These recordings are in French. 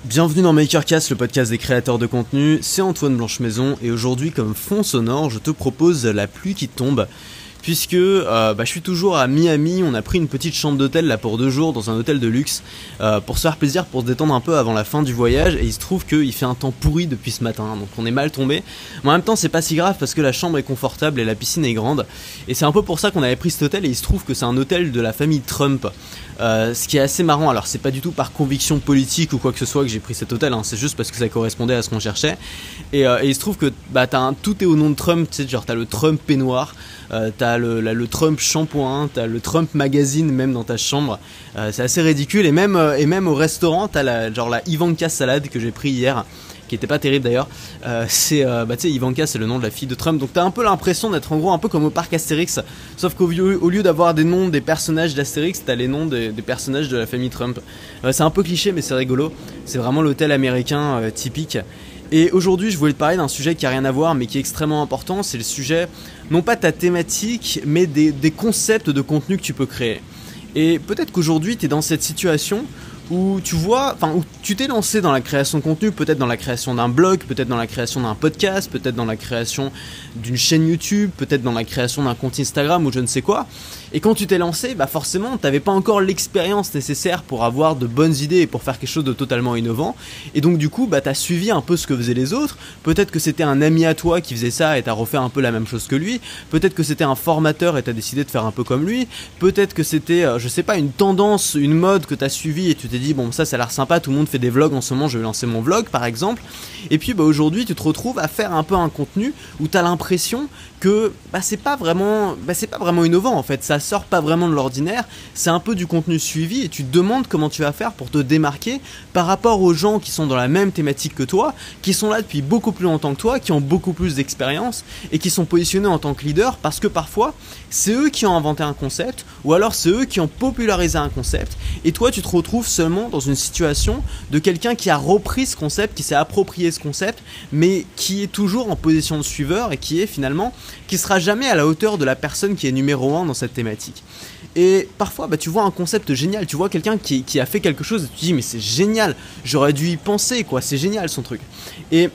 Bienvenue dans MakerCast, le podcast des créateurs de contenu, c'est Antoine Blanchemaison et aujourd'hui comme fond sonore je te propose la pluie qui tombe puisque je suis toujours à Miami, on a pris une petite chambre d'hôtel là pour 2 jours dans un hôtel de luxe pour se faire plaisir, pour se détendre un peu avant la fin du voyage et il se trouve qu'il fait un temps pourri depuis ce matin donc on est mal tombé, mais en même temps c'est pas si grave parce que la chambre est confortable et la piscine est grande et c'est un peu pour ça qu'on avait pris cet hôtel et il se trouve que c'est un hôtel de la famille Trump. Ce qui est assez marrant, alors c'est pas du tout par conviction politique ou quoi que ce soit que j'ai pris cet hôtel, c'est juste parce que ça correspondait à ce qu'on cherchait et il se trouve que tout est au nom de Trump, tu sais, genre t'as le Trump peignoir, t'as le Trump shampoing, t'as le Trump magazine même dans ta chambre, c'est assez ridicule et même au restaurant t'as la Ivanka salade que j'ai pris hier, qui était pas terrible d'ailleurs, tu sais Ivanka c'est le nom de la fille de Trump, donc t'as un peu l'impression d'être en gros un peu comme au parc Astérix, sauf qu'au lieu d'avoir des noms des personnages d'Astérix, t'as les noms des personnages de la famille Trump. C'est un peu cliché mais c'est rigolo, c'est vraiment l'hôtel américain typique. Et aujourd'hui je voulais te parler d'un sujet qui a rien à voir mais qui est extrêmement important, c'est le sujet, non pas ta thématique, mais des concepts de contenu que tu peux créer. Et peut-être qu'aujourd'hui t'es dans cette situation où où tu t'es lancé dans la création de contenu, peut-être dans la création d'un blog, peut-être dans la création d'un podcast, peut-être dans la création d'une chaîne YouTube, peut-être dans la création d'un compte Instagram ou je ne sais quoi. Et quand tu t'es lancé, forcément, tu n'avais pas encore l'expérience nécessaire pour avoir de bonnes idées et pour faire quelque chose de totalement innovant. Et donc du coup, tu as suivi un peu ce que faisaient les autres. Peut-être que c'était un ami à toi qui faisait ça et tu as refait un peu la même chose que lui. Peut-être que c'était un formateur et tu as décidé de faire un peu comme lui. Peut-être que c'était, une tendance, une mode que tu as suivi et tu t'es dit, bon, ça a l'air sympa, tout le monde fait des vlogs en ce moment, je vais lancer mon vlog par exemple. Et puis aujourd'hui, tu te retrouves à faire un peu un contenu où tu as l'impression que c'est pas vraiment innovant en fait, ça sort pas vraiment de l'ordinaire, c'est un peu du contenu suivi et tu te demandes comment tu vas faire pour te démarquer par rapport aux gens qui sont dans la même thématique que toi, qui sont là depuis beaucoup plus longtemps que toi, qui ont beaucoup plus d'expérience et qui sont positionnés en tant que leader parce que parfois c'est eux qui ont inventé un concept ou alors c'est eux qui ont popularisé un concept et toi tu te retrouves seulement dans une situation de quelqu'un qui a repris ce concept, qui s'est approprié ce concept mais qui est toujours en position de suiveur et qui sera jamais à la hauteur de la personne qui est numéro 1 dans cette thématique. Et parfois tu vois un concept génial, tu vois quelqu'un qui a fait quelque chose et tu te dis mais c'est génial, j'aurais dû y penser quoi, c'est génial son truc. Et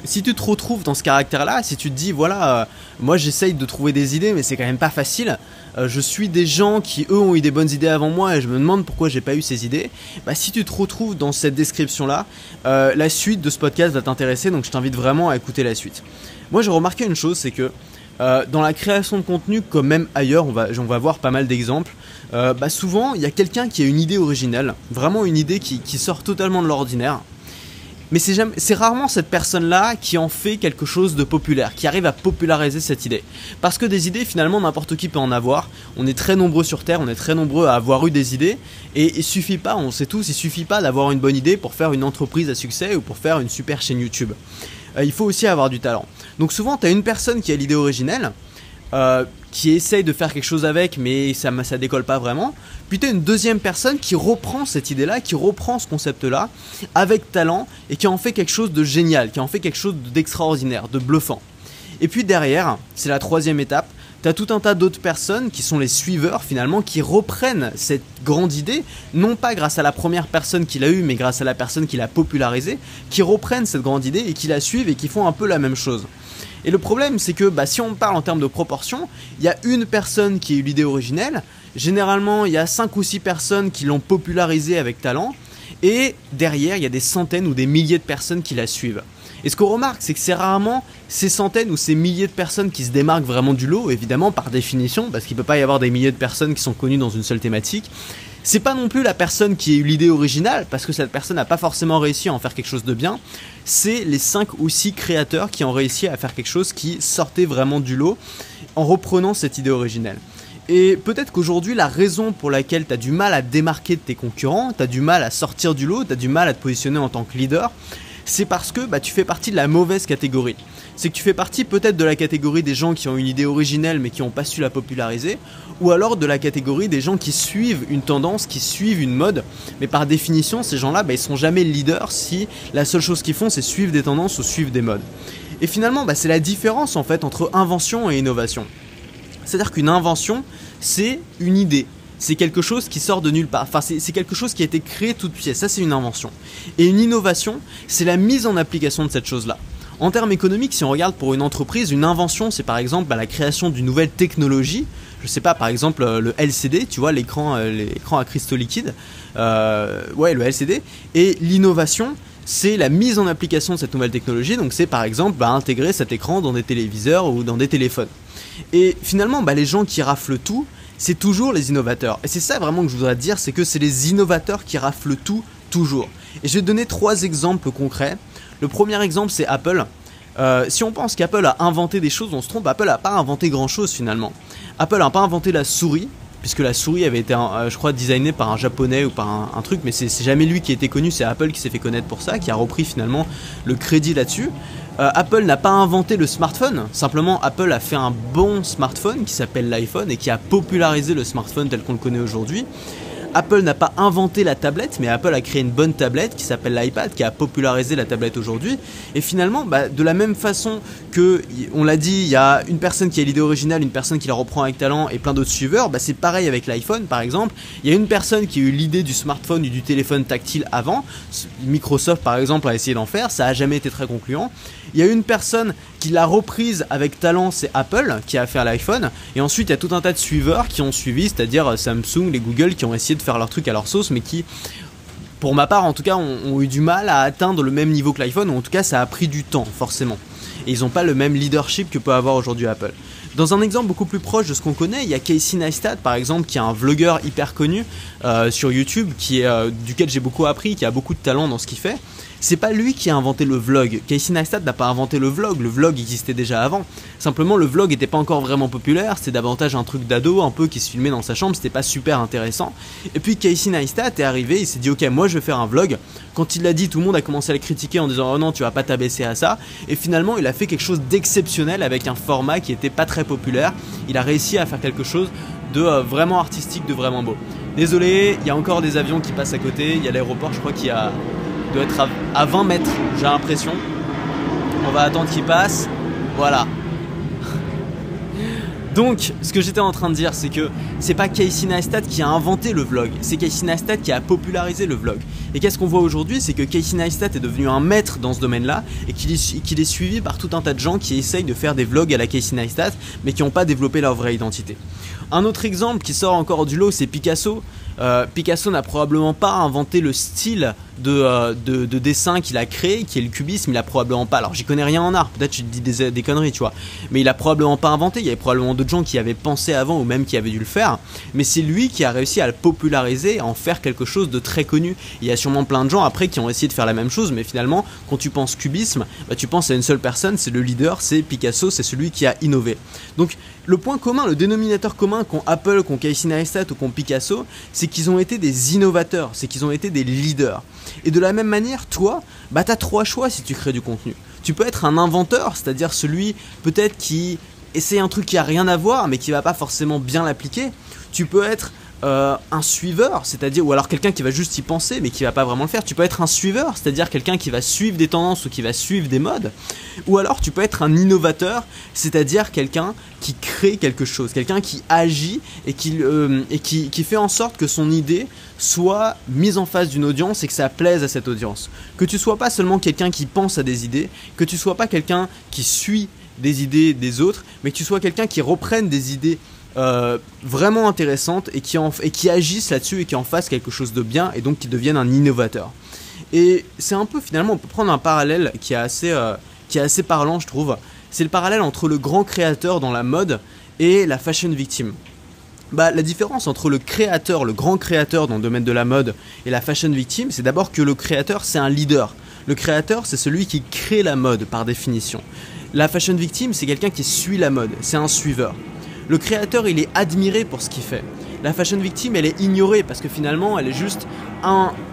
si tu te retrouves dans ce caractère-là, si tu te dis moi j'essaye de trouver des idées mais c'est quand même pas facile, je suis des gens qui eux ont eu des bonnes idées avant moi et je me demande pourquoi j'ai pas eu ces idées, si tu te retrouves dans cette description-là, la suite de ce podcast va t'intéresser, donc je t'invite vraiment à écouter la suite. Moi j'ai remarqué une chose, c'est que dans la création de contenu comme même ailleurs, on va voir pas mal d'exemples, souvent il y a quelqu'un qui a une idée originale, vraiment une idée qui sort totalement de l'ordinaire. Mais c'est rarement cette personne-là qui en fait quelque chose de populaire, qui arrive à populariser cette idée. Parce que des idées, finalement, n'importe qui peut en avoir. On est très nombreux sur Terre, on est très nombreux à avoir eu des idées. Et il suffit pas, on sait tous, il suffit pas d'avoir une bonne idée pour faire une entreprise à succès ou pour faire une super chaîne YouTube. Il faut aussi avoir du talent. Donc souvent, tu as une personne qui a l'idée originelle, qui essaye de faire quelque chose avec, mais ça décolle pas vraiment. Puis tu as une deuxième personne qui reprend cette idée-là, qui reprend ce concept-là, avec talent, et qui en fait quelque chose de génial, qui en fait quelque chose d'extraordinaire, de bluffant. Et puis derrière, c'est la troisième étape, tu as tout un tas d'autres personnes qui sont les suiveurs finalement, qui reprennent cette grande idée, non pas grâce à la première personne qui l'a eue, mais grâce à la personne qui l'a popularisée, qui reprennent cette grande idée et qui la suivent et qui font un peu la même chose. Et le problème c'est que si on parle en termes de proportion, il y a une personne qui a eu l'idée originelle, généralement il y a 5 ou 6 personnes qui l'ont popularisée avec talent, et derrière il y a des centaines ou des milliers de personnes qui la suivent. Et ce qu'on remarque, c'est que c'est rarement ces centaines ou ces milliers de personnes qui se démarquent vraiment du lot, évidemment par définition, parce qu'il ne peut pas y avoir des milliers de personnes qui sont connues dans une seule thématique. C'est pas non plus la personne qui a eu l'idée originale, parce que cette personne n'a pas forcément réussi à en faire quelque chose de bien. C'est les 5 ou 6 créateurs qui ont réussi à faire quelque chose qui sortait vraiment du lot en reprenant cette idée originelle. Et peut-être qu'aujourd'hui, la raison pour laquelle tu as du mal à te démarquer de tes concurrents, tu as du mal à sortir du lot, tu as du mal à te positionner en tant que leader, c'est parce que tu fais partie de la mauvaise catégorie. C'est que tu fais partie peut-être de la catégorie des gens qui ont une idée originelle mais qui n'ont pas su la populariser, ou alors de la catégorie des gens qui suivent une tendance, qui suivent une mode, mais par définition ces gens-là ils sont jamais leaders si la seule chose qu'ils font c'est suivre des tendances ou suivre des modes. Et finalement c'est la différence en fait entre invention et innovation. C'est-à-dire qu'une invention c'est une idée, c'est quelque chose qui sort de nulle part. Enfin, c'est quelque chose qui a été créé toute pièce. Ça, c'est une invention. Et une innovation, c'est la mise en application de cette chose-là. En termes économiques, si on regarde pour une entreprise, une invention, c'est par exemple la création d'une nouvelle technologie. Je sais pas, par exemple le LCD, tu vois, l'écran à cristaux liquides. Ouais, le LCD. Et l'innovation, c'est la mise en application de cette nouvelle technologie. Donc c'est par exemple intégrer cet écran dans des téléviseurs ou dans des téléphones. Et finalement, les gens qui raflent tout, c'est toujours les innovateurs. Et c'est ça vraiment que je voudrais te dire, c'est que c'est les innovateurs qui raflent tout, toujours. Et je vais te donner 3 exemples concrets. Le premier exemple, c'est Apple. Si on pense qu'Apple a inventé des choses, on se trompe. Apple n'a pas inventé grand chose finalement. Apple n'a pas inventé la souris, puisque la souris avait été, je crois, designée par un japonais ou par un truc, mais c'est jamais lui qui a été connu, c'est Apple qui s'est fait connaître pour ça, qui a repris finalement le crédit là-dessus. Apple n'a pas inventé le smartphone, simplement Apple a fait un bon smartphone qui s'appelle l'iPhone et qui a popularisé le smartphone tel qu'on le connaît aujourd'hui. Apple n'a pas inventé la tablette, mais Apple a créé une bonne tablette qui s'appelle l'iPad, qui a popularisé la tablette aujourd'hui. Et finalement, de la même façon que, on l'a dit, il y a une personne qui a l'idée originale, une personne qui la reprend avec talent et plein d'autres suiveurs, c'est pareil avec l'iPhone par exemple. Il y a une personne qui a eu l'idée du smartphone ou du téléphone tactile avant. Microsoft par exemple a essayé d'en faire, ça n'a jamais été très concluant. Il y a une personne qui l'a reprise avec talent, c'est Apple qui a fait l'iPhone. Et ensuite, il y a tout un tas de suiveurs qui ont suivi, c'est-à-dire Samsung, les Google, qui ont essayé de faire leur truc à leur sauce, mais qui, pour ma part en tout cas, ont eu du mal à atteindre le même niveau que l'iPhone, ou en tout cas ça a pris du temps forcément. Et ils n'ont pas le même leadership que peut avoir aujourd'hui Apple. Dans un exemple beaucoup plus proche de ce qu'on connaît, il y a Casey Neistat par exemple, qui est un vlogueur hyper connu sur YouTube, duquel j'ai beaucoup appris, qui a beaucoup de talent dans ce qu'il fait. C'est pas lui qui a inventé le vlog. Casey Neistat n'a pas inventé le vlog existait déjà avant. Simplement le vlog n'était pas encore vraiment populaire, c'était davantage un truc d'ado, un peu qui se filmait dans sa chambre, c'était pas super intéressant. Et puis Casey Neistat est arrivé, il s'est dit ok, moi je vais faire un vlog. Quand il l'a dit, tout le monde a commencé à le critiquer en disant oh non, tu vas pas t'abaisser à ça. Et finalement il a fait quelque chose d'exceptionnel avec un format qui était pas très populaire. Il a réussi à faire quelque chose de vraiment artistique, de vraiment beau. Désolé, il y a encore des avions qui passent à côté, il y a l'aéroport, je crois qu'il doit être à 20 mètres, j'ai l'impression. On va attendre qu'il passe. Voilà. Donc, ce que j'étais en train de dire, c'est que c'est pas Casey Neistat qui a inventé le vlog, c'est Casey Neistat qui a popularisé le vlog. Et qu'est-ce qu'on voit aujourd'hui, c'est que Casey Neistat est devenu un maître dans ce domaine-là et qu'il est suivi par tout un tas de gens qui essayent de faire des vlogs à la Casey Neistat, mais qui n'ont pas développé leur vraie identité. Un autre exemple qui sort encore du lot, c'est Picasso. Picasso n'a probablement pas inventé le style de dessin qu'il a créé, qui est le cubisme. Il a probablement pas, alors j'y connais rien en art, peut-être je te dis des conneries, tu vois, mais il a probablement pas inventé. Il y avait probablement d'autres gens qui avaient pensé avant ou même qui avaient dû le faire, mais c'est lui qui a réussi à le populariser, à en faire quelque chose de très connu. Il y a sûrement plein de gens après qui ont essayé de faire la même chose, mais finalement quand tu penses cubisme, tu penses à une seule personne, c'est le leader, c'est Picasso, c'est celui qui a innové. Donc le point commun, le dénominateur commun qu'ont Apple, qu'ont Casey Neistat ou qu'ont Picasso, c'est qu'ils ont été des innovateurs, c'est qu'ils ont été des leaders. Et de la même manière, toi, t'as 3 choix si tu crées du contenu. Tu peux être un inventeur, c'est-à-dire celui peut-être qui essaie un truc qui a rien à voir mais qui va pas forcément bien l'appliquer. Tu peux être un suiveur, c'est-à-dire, ou alors quelqu'un qui va juste y penser mais qui va pas vraiment le faire. Tu peux être un suiveur, c'est-à-dire quelqu'un qui va suivre des tendances ou qui va suivre des modes. Ou alors tu peux être un innovateur, c'est-à-dire quelqu'un qui crée quelque chose, quelqu'un qui agit et qui fait en sorte que son idée soit mise en face d'une audience et que ça plaise à cette audience. Que tu sois pas seulement quelqu'un qui pense à des idées, que tu sois pas quelqu'un qui suit des idées des autres, mais que tu sois quelqu'un qui reprenne des idées vraiment intéressantes et qui agissent là-dessus et qui en fassent quelque chose de bien et donc qui deviennent un innovateur. Et c'est un peu, finalement, on peut prendre un parallèle qui est assez parlant, je trouve. C'est le parallèle entre le grand créateur dans la mode et la fashion victime. La différence entre le grand créateur dans le domaine de la mode et la fashion victime, c'est d'abord que le créateur, c'est un leader. Le créateur, c'est celui qui crée la mode par définition. La fashion victime, c'est quelqu'un qui suit la mode, c'est un suiveur. Le créateur, il est admiré pour ce qu'il fait. La fashion victime, elle est ignorée parce que finalement, elle est juste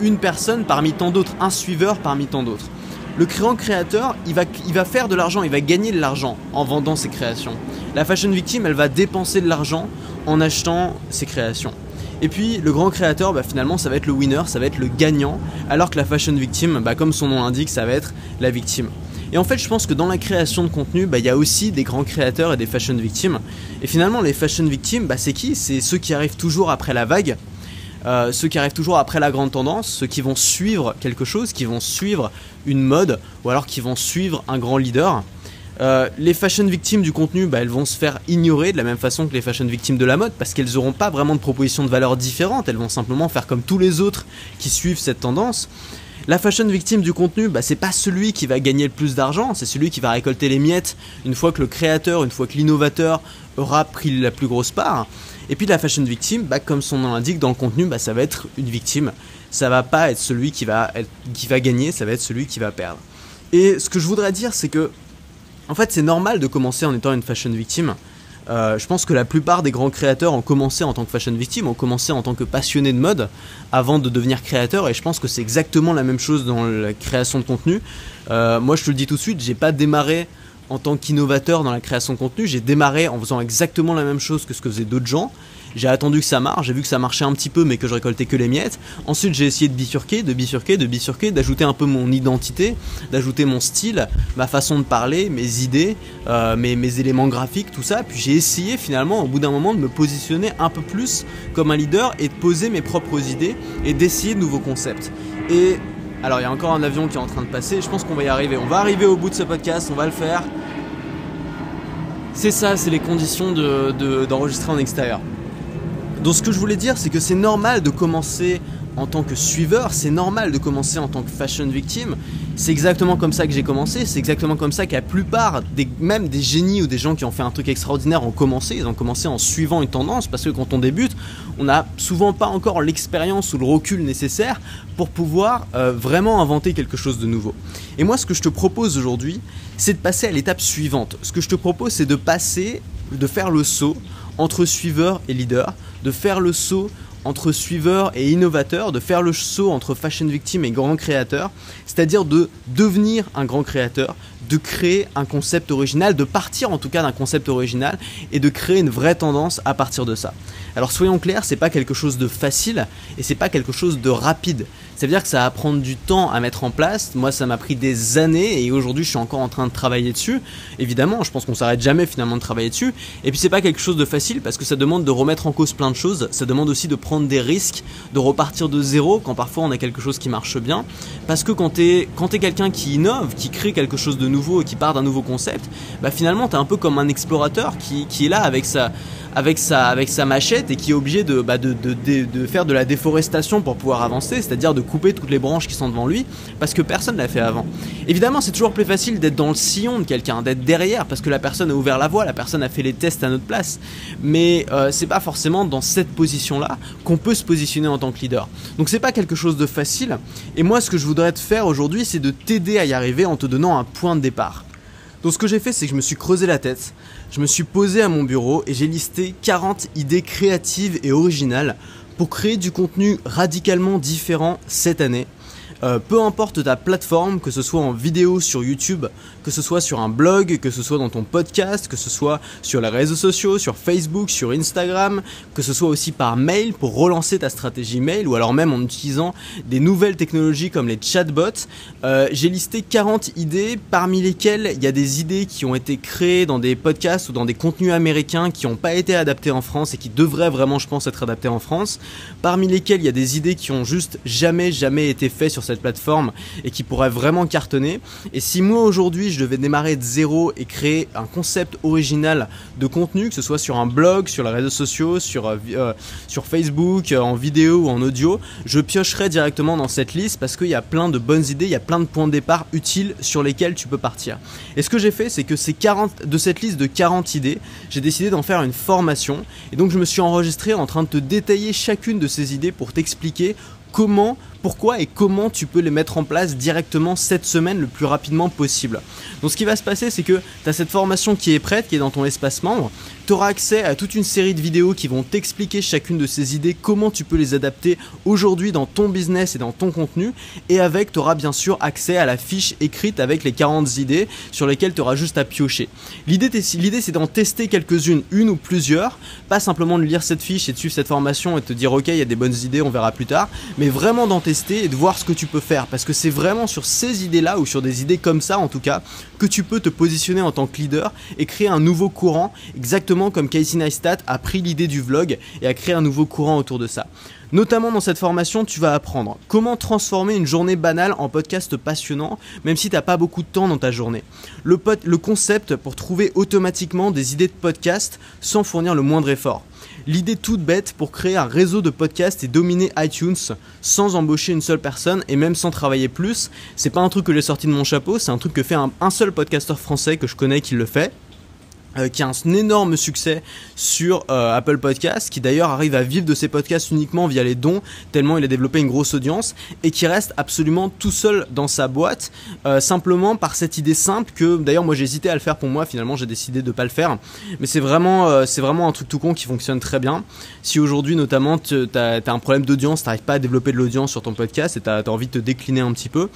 une personne parmi tant d'autres, un suiveur parmi tant d'autres. Le grand créateur, il va faire de l'argent, il va gagner de l'argent en vendant ses créations. La fashion victime, elle va dépenser de l'argent en achetant ses créations. Et puis le grand créateur, finalement, ça va être le winner, ça va être le gagnant, alors que la fashion victime, comme son nom l'indique, ça va être la victime. Et en fait, je pense que dans la création de contenu, il y a aussi des grands créateurs et des fashion victims. Et finalement, les fashion victims, c'est qui? C'est ceux qui arrivent toujours après la vague, ceux qui arrivent toujours après la grande tendance, ceux qui vont suivre quelque chose, qui vont suivre une mode, ou alors qui vont suivre un grand leader. Les fashion victims du contenu, elles vont se faire ignorer de la même façon que les fashion victims de la mode, parce qu'elles n'auront pas vraiment de propositions de valeur différentes, elles vont simplement faire comme tous les autres qui suivent cette tendance. La fashion victime du contenu, c'est pas celui qui va gagner le plus d'argent, c'est celui qui va récolter les miettes une fois que le créateur, une fois que l'innovateur aura pris la plus grosse part. Et puis la fashion victime, comme son nom l'indique, dans le contenu, ça va être une victime. Ça va pas être celui qui va gagner, ça va être celui qui va perdre. Et ce que je voudrais dire, c'est que en fait, c'est normal de commencer en étant une fashion victime. Je pense que la plupart des grands créateurs ont commencé en tant que fashion victime, ont commencé en tant que passionnés de mode avant de devenir créateurs, et je pense que c'est exactement la même chose dans la création de contenu. Moi, je te le dis tout de suite, j'ai pas démarré en tant qu'innovateur dans la création de contenu, j'ai démarré en faisant exactement la même chose que ce que faisaient d'autres gens. J'ai attendu que ça marche, j'ai vu que ça marchait un petit peu mais que je récoltais que les miettes. Ensuite j'ai essayé de bifurquer, d'ajouter un peu mon identité, d'ajouter mon style, ma façon de parler, mes idées, mes éléments graphiques, tout ça. Puis j'ai essayé finalement au bout d'un moment de me positionner un peu plus comme un leader et de poser mes propres idées et d'essayer de nouveaux concepts. Et alors il y a encore un avion qui est en train de passer, je pense qu'on va y arriver. On va arriver au bout de ce podcast, on va le faire. C'est ça, c'est les conditions d'enregistrer en extérieur. Donc ce que je voulais dire, c'est que c'est normal de commencer en tant que suiveur, c'est normal de commencer en tant que fashion victime. C'est exactement comme ça que j'ai commencé, c'est exactement comme ça que la plupart, même des génies ou des gens qui ont fait un truc extraordinaire ont commencé. Ils ont commencé en suivant une tendance, parce que quand on débute, on n'a souvent pas encore l'expérience ou le recul nécessaire pour pouvoir vraiment inventer quelque chose de nouveau. Et moi, ce que je te propose aujourd'hui, c'est de passer à l'étape suivante. Ce que je te propose, c'est de faire le saut entre suiveur et leader, de faire le saut entre suiveur et innovateur, de faire le saut entre fashion victime et grand créateur, c'est-à-dire de devenir un grand créateur, de créer un concept original, de partir en tout cas d'un concept original et de créer une vraie tendance à partir de ça. Alors soyons clairs, c'est pas quelque chose de facile et c'est pas quelque chose de rapide. Ça veut dire que ça va prendre du temps à mettre en place. Moi, ça m'a pris des années et aujourd'hui, je suis encore en train de travailler dessus. Évidemment, je pense qu'on s'arrête jamais finalement de travailler dessus. Et puis, c'est pas quelque chose de facile parce que ça demande de remettre en cause plein de choses. Ça demande aussi de prendre des risques, de repartir de zéro quand parfois on a quelque chose qui marche bien. Parce que quand t'es quelqu'un qui innove, qui crée quelque chose de nouveau et qui part d'un nouveau concept, finalement, t'es un peu comme un explorateur qui est là avec sa machette et qui est obligé de faire de la déforestation pour pouvoir avancer, c'est-à-dire de couper toutes les branches qui sont devant lui parce que personne ne l'a fait avant. Évidemment, c'est toujours plus facile d'être dans le sillon de quelqu'un, d'être derrière parce que la personne a ouvert la voie, la personne a fait les tests à notre place. Mais c'est pas forcément dans cette position-là qu'on peut se positionner en tant que leader. Donc c'est pas quelque chose de facile. Et moi, ce que je voudrais te faire aujourd'hui, c'est de t'aider à y arriver en te donnant un point de départ. Donc ce que j'ai fait, c'est que je me suis creusé la tête, je me suis posé à mon bureau et j'ai listé 40 idées créatives et originales pour créer du contenu radicalement différent cette année. Peu importe ta plateforme, que ce soit en vidéo sur YouTube, que ce soit sur un blog, que ce soit dans ton podcast, que ce soit sur les réseaux sociaux, sur Facebook, sur Instagram, que ce soit aussi par mail pour relancer ta stratégie mail ou alors même en utilisant des nouvelles technologies comme les chatbots. J'ai listé 40 idées parmi lesquelles il y a des idées qui ont été créées dans des podcasts ou dans des contenus américains qui n'ont pas été adaptés en France et qui devraient vraiment, je pense, être adaptés en France. Parmi lesquelles il y a des idées qui ont juste jamais été faites sur cette plateforme et qui pourraient vraiment cartonner. Et si moi aujourd'hui je devais démarrer de zéro et créer un concept original de contenu, que ce soit sur un blog, sur les réseaux sociaux, sur Facebook, en vidéo ou en audio, je piocherais directement dans cette liste parce qu'il y a plein de bonnes idées, il y a plein de points de départ utiles sur lesquels tu peux partir. Et ce que j'ai fait, c'est que de cette liste de 40 idées, j'ai décidé d'en faire une formation et donc je me suis enregistré en train de te détailler chacune de ces idées pour t'expliquer pourquoi et comment tu peux les mettre en place directement cette semaine le plus rapidement possible. Donc ce qui va se passer, c'est que tu as cette formation qui est prête, qui est dans ton espace membre. Tu auras accès à toute une série de vidéos qui vont t'expliquer chacune de ces idées, comment tu peux les adapter aujourd'hui dans ton business et dans ton contenu. Et tu auras bien sûr accès à la fiche écrite avec les 40 idées sur lesquelles tu auras juste à piocher. L'idée c'est d'en tester quelques-unes, une ou plusieurs, pas simplement de lire cette fiche et de suivre cette formation et de te dire ok, il y a des bonnes idées, on verra plus tard, mais vraiment d'en tester tester et de voir ce que tu peux faire, parce que c'est vraiment sur ces idées-là, ou sur des idées comme ça en tout cas, que tu peux te positionner en tant que leader et créer un nouveau courant, exactement comme Casey Neistat a pris l'idée du vlog et a créé un nouveau courant autour de ça. Notamment dans cette formation, tu vas apprendre comment transformer une journée banale en podcast passionnant, même si tu n'as pas beaucoup de temps dans ta journée. Le concept pour trouver automatiquement des idées de podcast sans fournir le moindre effort. L'idée toute bête pour créer un réseau de podcasts et dominer iTunes sans embaucher une seule personne et même sans travailler plus. C'est pas un truc que j'ai sorti de mon chapeau, c'est un truc que fait un seul podcasteur français que je connais qui le fait. Qui a un énorme succès sur Apple Podcasts, qui d'ailleurs arrive à vivre de ses podcasts uniquement via les dons, tellement il a développé une grosse audience, et qui reste absolument tout seul dans sa boîte, simplement par cette idée simple que, d'ailleurs moi j'ai hésité à le faire pour moi, finalement j'ai décidé de pas le faire, mais c'est vraiment un truc tout con qui fonctionne très bien. Si aujourd'hui notamment t'as un problème d'audience, t'arrives pas à développer de l'audience sur ton podcast et t'as envie de te décliner un petit peu,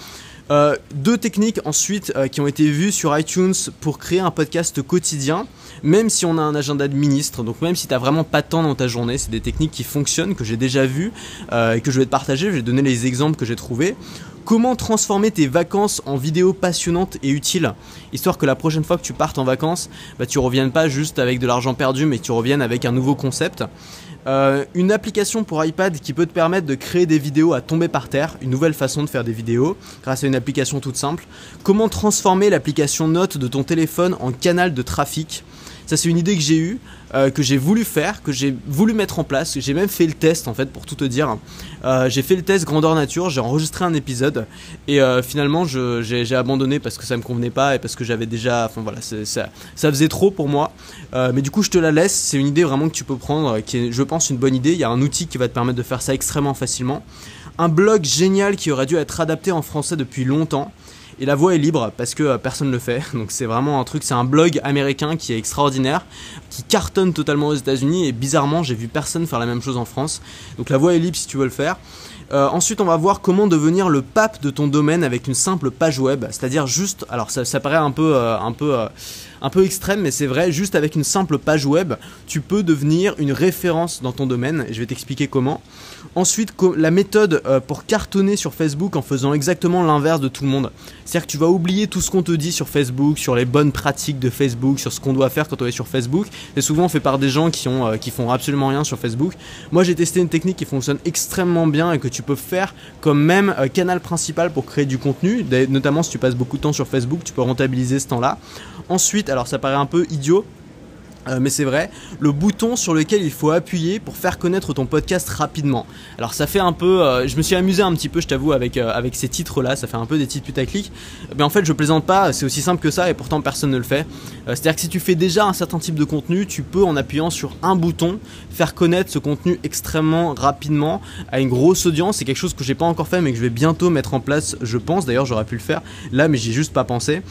deux techniques ensuite qui ont été vues sur iTunes pour créer un podcast quotidien, même si on a un agenda de ministre, donc même si tu n'as vraiment pas de temps dans ta journée, c'est des techniques qui fonctionnent, que j'ai déjà vues et que je vais te partager, je vais te donner les exemples que j'ai trouvés. Comment transformer tes vacances en vidéos passionnantes et utiles, histoire que la prochaine fois que tu partes en vacances, tu reviennes pas juste avec de l'argent perdu, mais que tu reviennes avec un nouveau concept. Une application pour iPad qui peut te permettre de créer des vidéos à tomber par terre, une nouvelle façon de faire des vidéos grâce à une application toute simple. Comment transformer l'application Notes de ton téléphone en canal de trafic. Ça c'est une idée que j'ai eue, que j'ai voulu faire, que j'ai voulu mettre en place. J'ai même fait le test en fait pour tout te dire. J'ai fait le test grandeur nature, j'ai enregistré un épisode et finalement j'ai abandonné parce que ça me convenait pas et parce que j'avais déjà, enfin voilà, ça faisait trop pour moi. Mais du coup je te la laisse, c'est une idée vraiment que tu peux prendre, qui est je pense une bonne idée. Il y a un outil qui va te permettre de faire ça extrêmement facilement. Un blog génial qui aurait dû être adapté en français depuis longtemps. Et la voix est libre parce que personne ne le fait, donc c'est vraiment un truc, c'est un blog américain qui est extraordinaire, qui cartonne totalement aux États-Unis et bizarrement j'ai vu personne faire la même chose en France, donc la voix est libre si tu veux le faire. Ensuite on va voir comment devenir le pape de ton domaine avec une simple page web, c'est-à-dire juste, alors ça paraît un peu extrême mais c'est vrai, juste avec une simple page web tu peux devenir une référence dans ton domaine et je vais t'expliquer comment. Ensuite la méthode pour cartonner sur Facebook en faisant exactement l'inverse de tout le monde, c'est-à-dire que tu vas oublier tout ce qu'on te dit sur Facebook, sur les bonnes pratiques de Facebook, sur ce qu'on doit faire quand on est sur Facebook. C'est souvent fait par des gens qui font absolument rien sur Facebook. Moi j'ai testé une technique qui fonctionne extrêmement bien et que tu peux faire comme même canal principal pour créer du contenu, notamment si tu passes beaucoup de temps sur Facebook, tu peux rentabiliser ce temps-là. Ensuite, alors ça paraît un peu idiot, mais c'est vrai, le bouton sur lequel il faut appuyer pour faire connaître ton podcast rapidement. Alors ça fait un peu, je me suis amusé un petit peu, je t'avoue, avec ces titres là, ça fait un peu des titres putaclic, mais en fait je plaisante pas, c'est aussi simple que ça et pourtant personne ne le fait. C'est-à-dire que si tu fais déjà un certain type de contenu, tu peux en appuyant sur un bouton faire connaître ce contenu extrêmement rapidement à une grosse audience. C'est quelque chose que j'ai pas encore fait mais que je vais bientôt mettre en place, je pense, d'ailleurs j'aurais pu le faire là mais j'y ai juste pas pensé.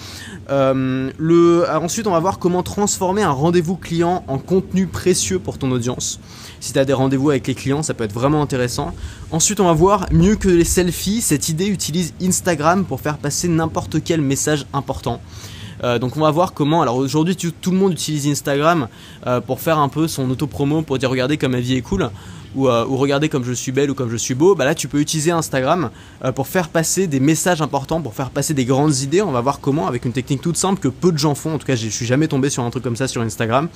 Ensuite on va voir comment transformer un rendez-vous client en contenu précieux pour ton audience. Si tu as des rendez-vous avec les clients, ça peut être vraiment intéressant. Ensuite, on va voir, mieux que les selfies, cette idée utilise Instagram pour faire passer n'importe quel message important. Donc on va voir comment, alors aujourd'hui tout le monde utilise Instagram pour faire un peu son auto-promo, pour dire regardez comme ma vie est cool, ou regardez comme je suis belle ou comme je suis beau. Bah là tu peux utiliser Instagram pour faire passer des messages importants, pour faire passer des grandes idées. On va voir comment, avec une technique toute simple que peu de gens font, en tout cas je suis jamais tombé sur un truc comme ça sur Instagram.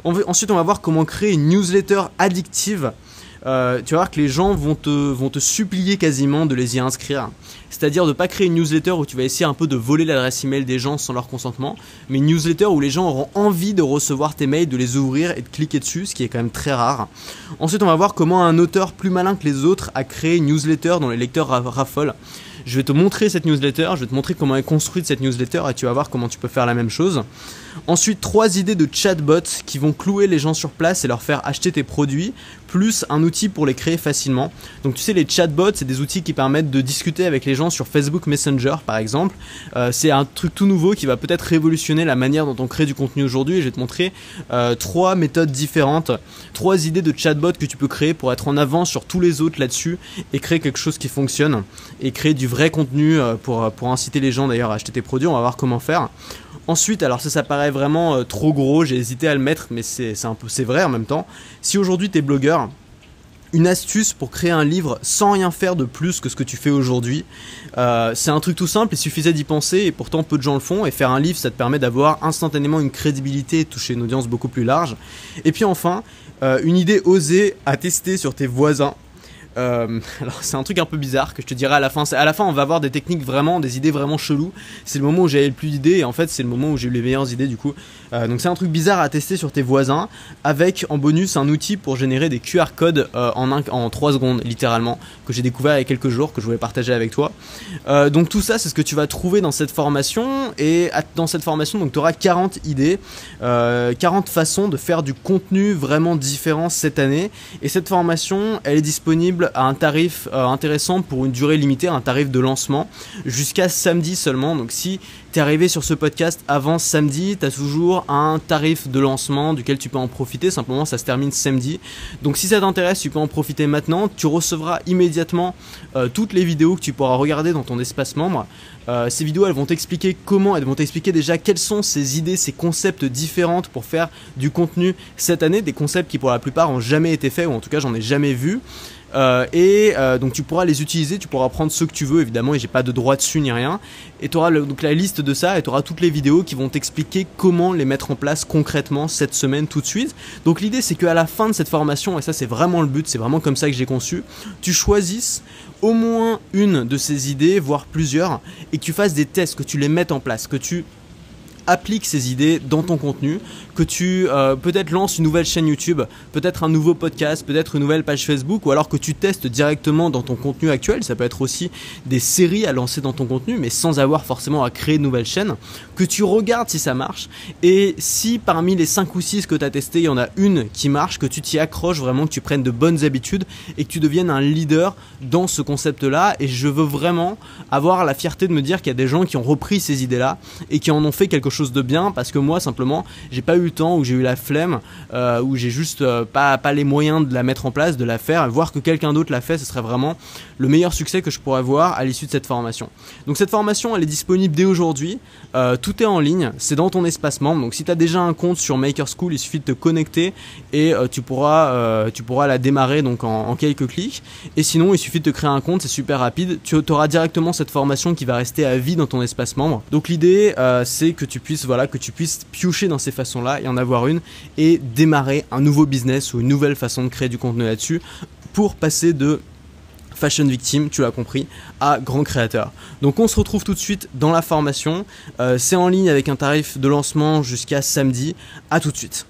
Ensuite on va voir comment créer une newsletter addictive. Tu vas voir que les gens vont te supplier quasiment de les y inscrire. C'est-à-dire de ne pas créer une newsletter où tu vas essayer un peu de voler l'adresse email des gens sans leur consentement, mais une newsletter où les gens auront envie de recevoir tes mails, de les ouvrir et de cliquer dessus, ce qui est quand même très rare. Ensuite, on va voir comment un auteur plus malin que les autres a créé une newsletter dont les lecteurs raffolent. Je vais te montrer cette newsletter, je vais te montrer comment est construite cette newsletter et tu vas voir comment tu peux faire la même chose. Ensuite, 3 idées de chatbots qui vont clouer les gens sur place et leur faire acheter tes produits, plus un outil pour les créer facilement. Donc tu sais, les chatbots, c'est des outils qui permettent de discuter avec les gens sur Facebook Messenger par exemple. C'est un truc tout nouveau qui va peut-être révolutionner la manière dont on crée du contenu aujourd'hui. Et je vais te montrer 3 méthodes différentes, 3 idées de chatbots que tu peux créer pour être en avance sur tous les autres là-dessus et créer quelque chose qui fonctionne et créer du vrai contenu pour inciter les gens d'ailleurs à acheter tes produits. On va voir comment faire. Ensuite, alors ça paraît vraiment trop gros, j'ai hésité à le mettre, mais c'est vrai en même temps. Si aujourd'hui tu es blogueur une astuce pour créer un livre sans rien faire de plus que ce que tu fais aujourd'hui. C'est un truc tout simple, il suffisait d'y penser et pourtant peu de gens le font. Et faire un livre, ça te permet d'avoir instantanément une crédibilité et de toucher une audience beaucoup plus large. Et puis enfin, une idée osée à tester sur tes voisins. Alors c'est un truc un peu bizarre que je te dirai à la fin. À la fin on va avoir des techniques vraiment, des idées vraiment cheloues. C'est le moment où j'avais le plus d'idées et en fait c'est le moment où j'ai eu les meilleures idées du coup. Donc c'est un truc bizarre à tester sur tes voisins avec en bonus un outil pour générer des QR codes en 3 secondes littéralement, que j'ai découvert il y a quelques jours, que je voulais partager avec toi. Donc tout ça c'est ce que tu vas trouver dans cette formation. Et dans cette formation donc tu auras 40 idées, 40 façons de faire du contenu vraiment différent cette année. Et cette formation elle est disponible à un tarif intéressant pour une durée limitée, un tarif de lancement jusqu'à samedi seulement. Donc si tu es arrivé sur ce podcast avant samedi, tu as toujours un tarif de lancement duquel tu peux en profiter. Simplement ça se termine samedi. Donc si ça t'intéresse, tu peux en profiter maintenant. Tu recevras immédiatement toutes les vidéos que tu pourras regarder dans ton espace membre. Ces vidéos elles vont t'expliquer elles vont t'expliquer déjà quelles sont ces idées, ces concepts différentes pour faire du contenu cette année, des concepts qui pour la plupart ont jamais été faits ou en tout cas j'en ai jamais vu. Donc tu pourras les utiliser, tu pourras prendre ceux que tu veux évidemment et j'ai pas de droit dessus ni rien. Et tu auras donc la liste de ça et tu auras toutes les vidéos qui vont t'expliquer comment les mettre en place concrètement cette semaine tout de suite. Donc l'idée c'est qu'à la fin de cette formation, et ça c'est vraiment le but, c'est vraiment comme ça que j'ai conçu, tu choisisses au moins une de ces idées, voire plusieurs, et que tu fasses des tests, que tu les mettes en place, que tu applique ces idées dans ton contenu, que tu peut-être lances une nouvelle chaîne YouTube, peut-être un nouveau podcast, peut-être une nouvelle page Facebook, ou alors que tu testes directement dans ton contenu actuel. Ça peut être aussi des séries à lancer dans ton contenu, mais sans avoir forcément à créer de nouvelles chaînes, que tu regardes si ça marche, et si parmi les 5 ou 6 que tu as testé, il y en a une qui marche, que tu t'y accroches vraiment, que tu prennes de bonnes habitudes, et que tu deviennes un leader dans ce concept-là. Et je veux vraiment avoir la fierté de me dire qu'il y a des gens qui ont repris ces idées-là, et qui en ont fait quelque chose de bien, parce que moi simplement j'ai pas eu le temps, ou j'ai eu la flemme, ou j'ai juste pas les moyens de la mettre en place, de la faire. Et voir que quelqu'un d'autre l'a fait, ce serait vraiment le meilleur succès que je pourrais avoir à l'issue de cette formation. Donc cette formation elle est disponible dès aujourd'hui, tout est en ligne, c'est dans ton espace membre. Donc si tu as déjà un compte sur Maker School, il suffit de te connecter et tu pourras la démarrer donc en quelques clics. Et sinon il suffit de te créer un compte, c'est super rapide, tu auras directement cette formation qui va rester à vie dans ton espace membre. Donc l'idée c'est que tu puisses piocher dans ces façons-là et en avoir une et démarrer un nouveau business ou une nouvelle façon de créer du contenu là-dessus pour passer de fashion victime, tu l'as compris, à grand créateur. Donc on se retrouve tout de suite dans la formation. C'est en ligne avec un tarif de lancement jusqu'à samedi. À tout de suite.